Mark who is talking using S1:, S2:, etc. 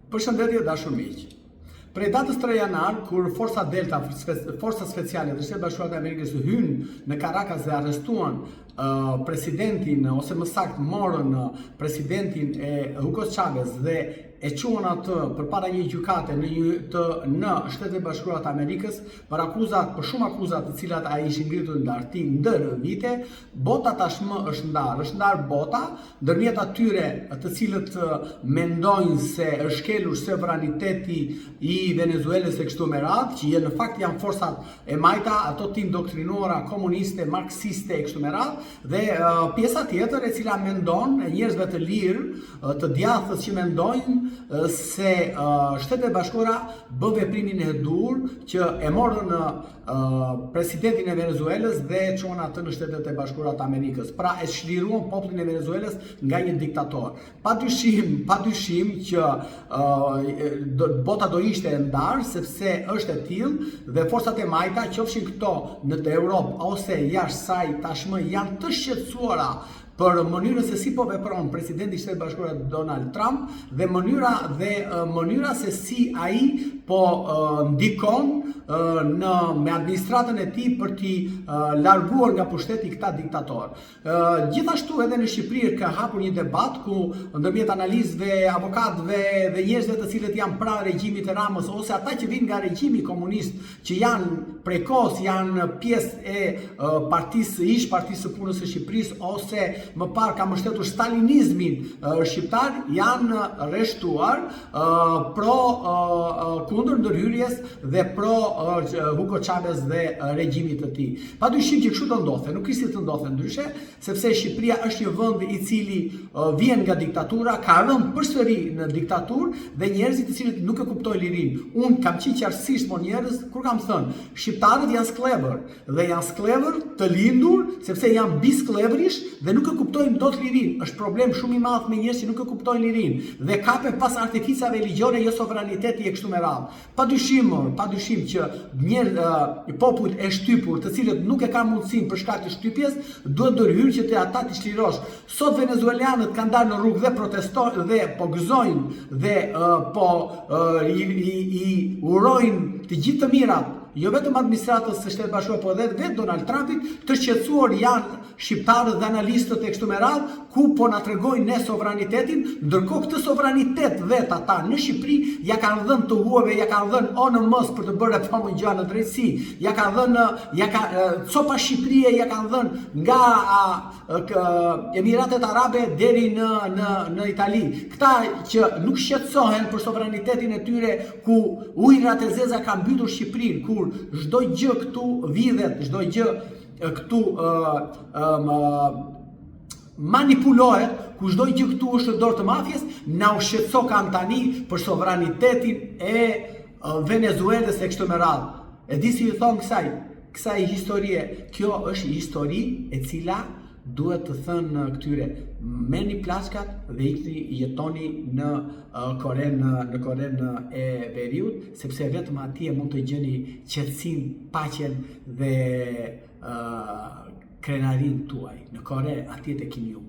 S1: Përshëndetje dashur miq. Prej datës 3 janar, kur Forca Delta, Forca Speciale të Shtetit Bashkuar të Amerikës hynë në Caracas dhe arrestuan presidentin, ose më saktë morën presidentin Hugo Chavez dhe e quan atë përpara një gjykate në Shtetet e Bashkuara të Amerikës për shumë akuzat të cilat ai ishte ngritur ndër vite, bota tashmë është ndarë bota ndërmjet atyre të cilët mendojnë se është kelur sovraniteti i Venezuelës e kështu me radhë, që në fakt janë forcat e majta, ato tim doktrinuara komuniste, marksiste e kështu me radhë, dhe pjesa tjetër e cila mendon, njerëzve të lirë, të djathës që mendojnë se Shtetet e Bashkuara bë veprimin e dur që e morën presidentin e Venezuelës dhe e çuan atë në Shtetet e Bashkuara të Amerikës. Pra e çliruan popullin e Venezuelës nga një diktator. Padyshim që bota do ishte e ndarë, sepse është e tillë dhe forcat e majta, qofshin këto në Europë ose jashtë saj, tashmë janë të shqetësuara për mënyrën se si po vepron presidenti i Shtetit Bashkuar Donald Trump dhe mënyra se si ai po ndikon me administratën e tij për t'i larguar nga pushteti këta diktator. Gjithashtu edhe në Shqipëri ka hapur një debat ku ndërmjet analistëve, avokatëve dhe njerëzve të cilët janë pranë regjimit të Ramës ose ata që vinë nga regjimi komunist, që janë prekos, janë pjesë e Partisë së Punës së Shqipërisë ose më parë ka mbështetur stalinizmin shqiptar, janë rreshtuar kundër ndërhyrjes dhe pro Hugo Chavez dhe regjimit të tij. Padyshim që kështu do ndodhte, nuk ishte të ndodhte ndryshe, sepse Shqipëria është një vend i cili vjen nga diktatura, ka rënë përsëri në diktaturë dhe njerëzit të cilët nuk e kuptojnë lirinë. Unë kam qenë qartësisht me njerëz kur kam thënë, shqiptarët janë sklever dhe janë sklever të lindur sepse janë bisklebrish dhe nuk e kuptojnë dot lirinë. Është problem shumë i madh me njerëz që nuk e kuptojnë lirinë dhe kapen pas artificave ligjore, jo sovraniteti e kështu me radhë. Padyshim që popujt e shtypur, të cilët nuk e kanë mundësinë për shkak të shtypjes, duhet ndërhyrë që te ata t'i çlirosh. Sot venezuelanët kanë dalë në rrugë dhe protestojnë dhe po gëzojnë dhe i urojnë të gjithë të mirat, jo vetëm administratës së Shtetit Bashkuar, por edhe vetë Donald Trumpit. Të shqetësuar janë shqiptarët dhe analistët e kështu me radhë, ku po na tregojnë ne sovranitetin, ndërkohë këtë sovranitet vetë ata në Shqipëri ja kanë dhënë të huave, ja kanë dhënë ONM-s për të bërë reformën gjatë në drejtësi, ja kanë dhënë copa Shqipërie, ja kanë dhënë nga Emiratet Arabe deri në Itali. Këta që nuk shqetësohen për sovranitetin e tyre, ku ujërat e zeza kanë mbytur Shqipërinë, kur çdo gjë këtu vidhet, çdo gjë këtu manipulohet, ku çdo gjë këtu është në dorë të mafjes, na u shqetëso kanë tani për sovranitetin e Venezuelës e kështu me radhë. E di si ju thon kësaj historie, kjo është histori e cila duhet të thënë këtyre, merrni plaçkat dhe jetoni në Korenë e Veriut, sepse vetëm atje mund të gjeni qetësinë, paqen dhe krenarin tuaj. Në Kore atje të keni ju.